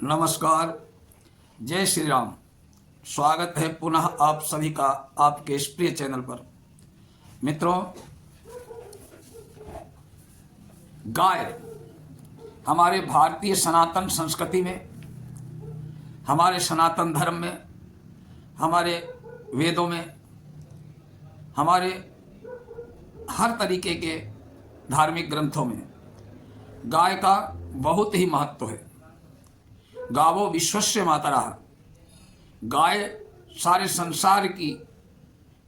नमस्कार, जय श्री राम। स्वागत है पुनः आप सभी का आपके इस प्रिय चैनल पर। मित्रों, गाय हमारे भारतीय सनातन संस्कृति में, हमारे सनातन धर्म में, हमारे वेदों में, हमारे हर तरीके के धार्मिक ग्रंथों में गाय का बहुत ही महत्व है। गावो विश्वस्य मातरः, गाय सारे संसार की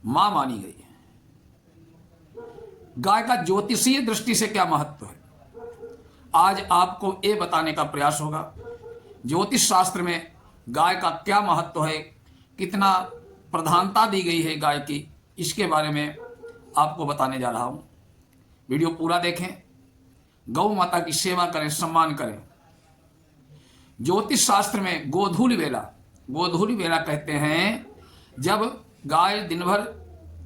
मां मानी गई है। गाय का ज्योतिषीय दृष्टि से क्या महत्व है, आज आपको ये बताने का प्रयास होगा। ज्योतिष शास्त्र में गाय का क्या महत्व है, कितना प्रधानता दी गई है गाय की, इसके बारे में आपको बताने जा रहा हूं। वीडियो पूरा देखें, गौ माता की सेवा करें, सम्मान करें। ज्योतिष शास्त्र में गोधूलि वेला कहते हैं, जब गाय दिन भर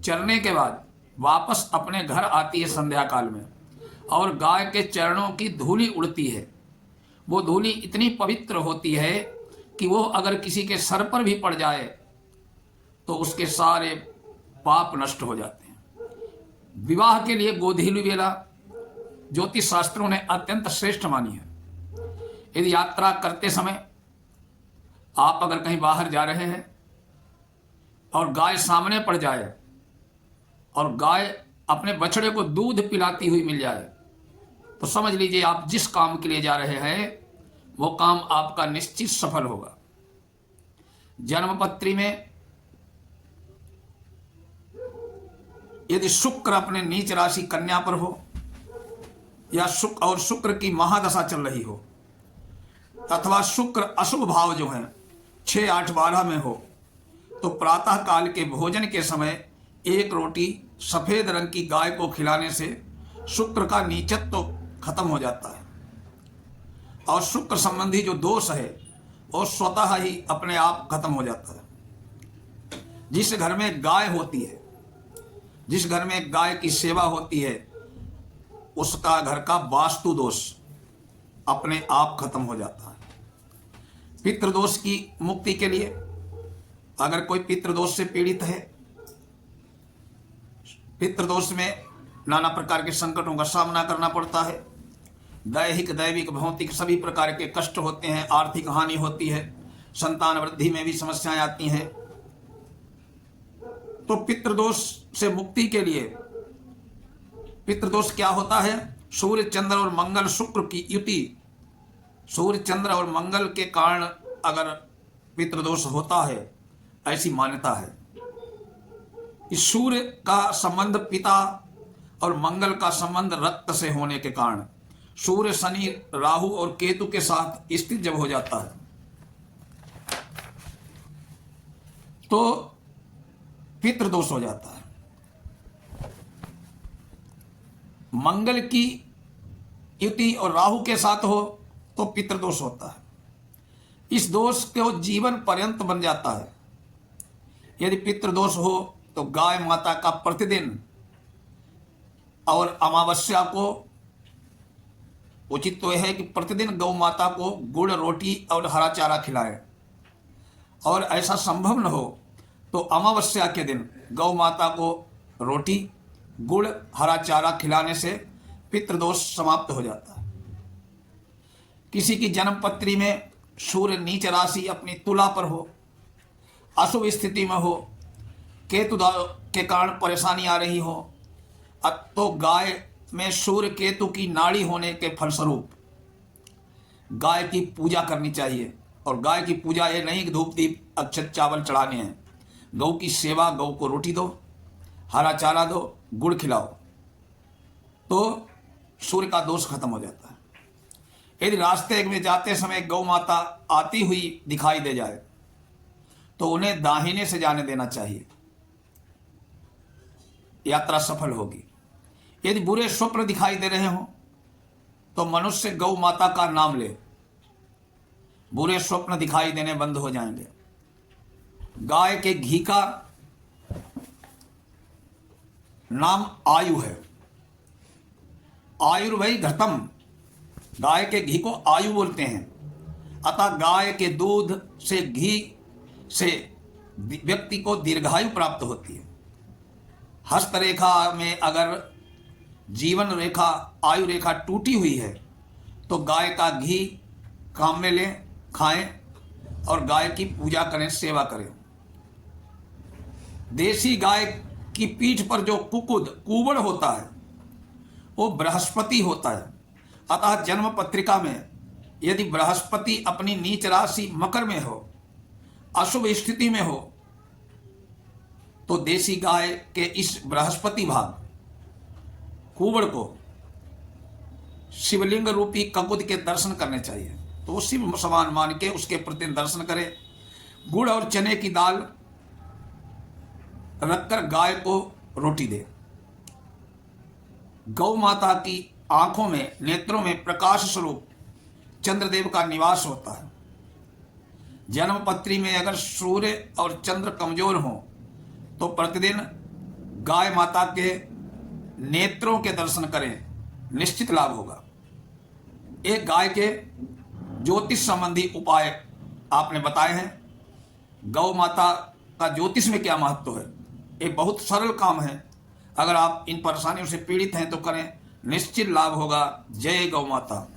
चरने के बाद वापस अपने घर आती है संध्या काल में, और गाय के चरणों की धूलि उड़ती है। वो धूलि इतनी पवित्र होती है कि वो अगर किसी के सर पर भी पड़ जाए तो उसके सारे पाप नष्ट हो जाते हैं। विवाह के लिए गोधूलि वेला ज्योतिष शास्त्रों ने अत्यंत श्रेष्ठ मानी है। यदि यात्रा करते समय आप अगर कहीं बाहर जा रहे हैं और गाय सामने पड़ जाए और गाय अपने बछड़े को दूध पिलाती हुई मिल जाए, तो समझ लीजिए आप जिस काम के लिए जा रहे हैं वो काम आपका निश्चित सफल होगा। जन्मपत्री में यदि शुक्र अपने नीच राशि कन्या पर हो, या शुक्र की महादशा चल रही हो, अथवा शुक्र अशुभ भाव जो है 6, 8, 12 में हो, तो प्रातः काल के भोजन के समय एक रोटी सफेद रंग की गाय को खिलाने से शुक्र का नीचत्व तो खत्म हो जाता है, और शुक्र संबंधी जो दोष है वो स्वतः ही अपने आप खत्म हो जाता है। जिस घर में गाय होती है, जिस घर में गाय की सेवा होती है, उसका घर का वास्तु दोष अपने आप खत्म हो जाता है। पितृदोष की मुक्ति के लिए, अगर कोई पितृदोष से पीड़ित है, पितृदोष में नाना प्रकार के संकटों का सामना करना पड़ता है, दैहिक, दैविक, भौतिक सभी प्रकार के कष्ट होते हैं, आर्थिक हानि होती है, संतान वृद्धि में भी समस्याएं आती हैं, तो पितृदोष से मुक्ति के लिए, पितृदोष क्या होता है? सूर्य, चंद्र और मंगल, शुक्र की युति, सूर्य, चंद्र और मंगल के कारण अगर पितृदोष होता है, ऐसी मान्यता है। इस सूर्य का संबंध पिता और मंगल का संबंध रक्त से होने के कारण सूर्य, शनि, राहु और केतु के साथ स्थित जब हो जाता है तो पितृदोष हो जाता है। मंगल की युति और राहु के साथ हो तो पितृदोष होता है। इस दोष को जीवन पर्यंत बन जाता है। यदि पितृदोष हो तो गाय माता का प्रतिदिन और अमावस्या को उचित तो यह है कि प्रतिदिन गौ माता को गुड़, रोटी और हरा चारा खिलाएं, और ऐसा संभव न हो तो अमावस्या के दिन गौ माता को रोटी, गुड़, हरा चारा खिलाने से पितृदोष समाप्त हो जाता है। किसी की जन्मपत्री में सूर्य नीच राशि अपनी तुला पर हो, अशुभ स्थिति में हो, केतु के कारण परेशानी आ रही हो, तो गाय में सूर्य केतु की नाड़ी होने के फलस्वरूप गाय की पूजा करनी चाहिए। और गाय की पूजा ये नहीं कि धूप दीप अक्षत चावल चढ़ाने हैं। गौ की सेवा, गौ को रोटी दो, हरा चारा दो, गुड़ खिलाओ, तो सूर्य का दोष खत्म हो जाता है। यदि रास्ते में जाते समय गौ माता आती हुई दिखाई दे जाए तो उन्हें दाहिने से जाने देना चाहिए, यात्रा सफल होगी। यदि बुरे स्वप्न दिखाई दे रहे हों तो मनुष्य गौ माता का नाम ले, बुरे स्वप्न दिखाई देने बंद हो जाएंगे। गाय के घी का नाम आयु है, आयुर्वै घृतम, गाय के घी को आयु बोलते हैं। अतः गाय के दूध से, घी से व्यक्ति को दीर्घायु प्राप्त होती है। हस्तरेखा में अगर जीवन रेखा, आयु रेखा टूटी हुई है तो गाय का घी काम में लें, खाएं और गाय की पूजा करें, सेवा करें। देसी गाय की पीठ पर जो कुबड़ होता है वो बृहस्पति होता है। अतः जन्म पत्रिका में यदि बृहस्पति अपनी नीच राशि मकर में हो, अशुभ स्थिति में हो, तो देसी गाय के इस बृहस्पति भाग कुबड़ को शिवलिंग रूपी ककुद के दर्शन करने चाहिए। तो वो शिव समान मान के उसके प्रति दर्शन करें। गुड़ और चने की दाल रखकर गाय को रोटी दे। गौ माता की आंखों में, नेत्रों में प्रकाश स्वरूप चंद्रदेव का निवास होता है। जन्म पत्री में अगर सूर्य और चंद्र कमजोर हो तो प्रतिदिन गाय माता के नेत्रों के दर्शन करें, निश्चित लाभ होगा। एक गाय के ज्योतिष संबंधी उपाय आपने बताए हैं। गौ माता का ज्योतिष में क्या महत्व है, एक बहुत सरल काम है। अगर आप इन परेशानियों से पीड़ित हैं तो करें, निश्चित लाभ होगा। जय गौ माता।